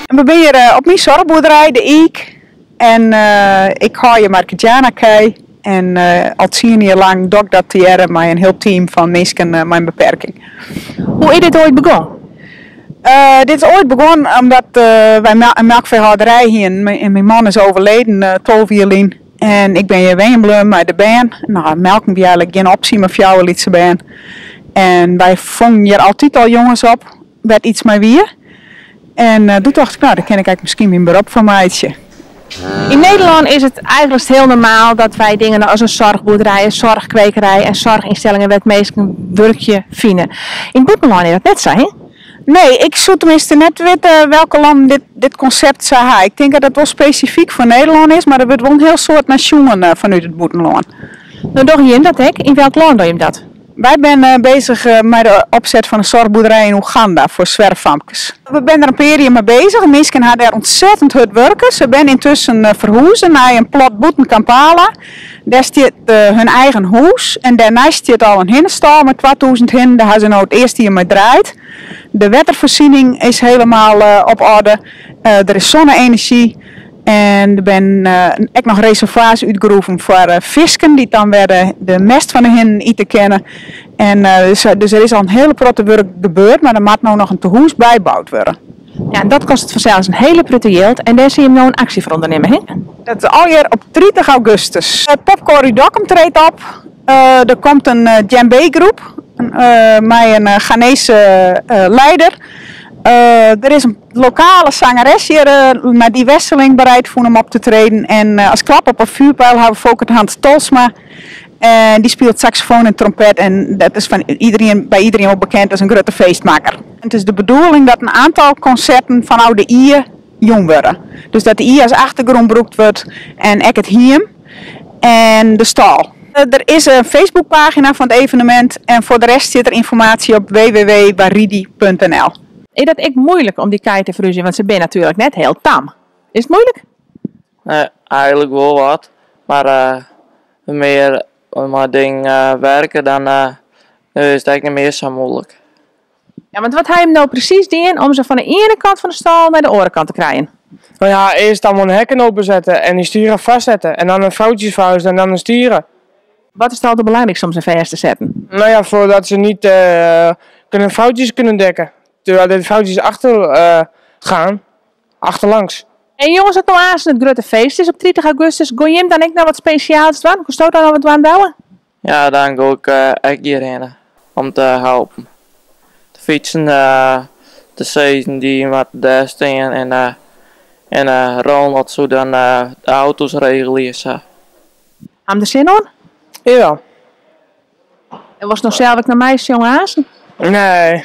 En we zijn hier op mijn zorgboerderij, de Eek. En ik ga je Marketjana kei. En al 10 jaar lang doe ik dat hier met een heel team van mensen met een beperking. Hoe is dit ooit begonnen? Dit is ooit begonnen omdat wij een melkveehouderij hier en mijn man is overleden 12 jaar geleden. En ik ben hier weenblum met de baan. Nou, melken we eigenlijk geen optie met jouw lietse baan. En wij vangen hier altijd al jongens op, werd iets mee weer. En toen dacht ik, nou, dan ken ik eigenlijk misschien mijn beroep van meidje. In Nederland is het eigenlijk heel normaal dat wij dingen als een zorgboerderij, een zorgkwekerij en zorginstellingen met meestal een werkje vinden. In Boetenland is dat net zo, hè? Nee, ik zou tenminste net weten welke land dit concept zou hebben. Ik denk dat het wel specifiek voor Nederland is, maar er wordt wel een heel soort nationen vanuit het Boetenland. Nou, doe je dat, hè? In welk land doe je dat? Wij zijn bezig met de opzet van een zorgboerderij in Oeganda voor zwerfvampjes. We zijn er een periode mee bezig. Mensen hebben daar ontzettend hard werken. Ze zijn intussen verhuizen naar een plot boeten Kampala. Daar staat hun eigen huis. En daarnaast staat al een hinnenstal met 2000 hinnen. Daar hebben ze nou het eerste jaar mee draait. De watervoorziening is helemaal op orde. Er is zonne-energie. En er zijn ook nog reservoirs uitgeroepen voor visken die dan weer de mest van de hinnen eten kennen. En dus er is al een hele protte werk gebeurd, maar er moet nou nog een tehuis bijgebouwd worden. Ja, en dat kost het vanzelfs een hele prutte geld en daar zie je nou een actie voor ondernemen, hè? Dat is alweer op 30 augustus. Popcorn Dokkum treedt op. Er komt een djembe-groep met een Ghanese leider. Er is een lokale zangeres hier met die Wesseling bereid voor hem op te treden. En als klap op een vuurpijl hebben we Volkert Hans Tolsma. En die speelt saxofoon en trompet. En dat is bij iedereen ook bekend als een grote feestmaker. En het is de bedoeling dat een aantal concerten van oude Ier jong worden. Dus dat de Ier als achtergrond gebruikt wordt. En ook het hiem en de stal. Er is een Facebookpagina van het evenement. En voor de rest zit er informatie op www.baridi.nl. Is dat echt moeilijk om die kei te verhuizen? Want ze zijn natuurlijk net heel tam. Is het moeilijk? Nee, eigenlijk wel wat. Maar meer met dingen werken, dan is het eigenlijk niet meer zo moeilijk. Ja, want wat ga je hem nou precies doen om ze van de ene kant van de stal naar de andere kant te krijgen? Nou ja, eerst allemaal een hekken openzetten en die sturen vastzetten. En dan een foutjes vouwen en dan een sturen. Wat is het altijd belangrijkste om ze vast te zetten? Nou ja, voordat ze niet foutjes kunnen dekken. Terwijl de foutjes achter gaan, achterlangs. En jongens, het nou aan het grote feest is op 30 augustus. Ga je hem dan ook naar wat speciaals doen? Hoe stoot dan wat aan bouwen? Ja, dan ga ik echt hierheen om te helpen. De fietsen, de zezen die met daar staan en Ronald zo dan de auto's regelen. Aan de zin hoor? Ja. En was het nog zelf naar mij, jongen Hazen? Nee.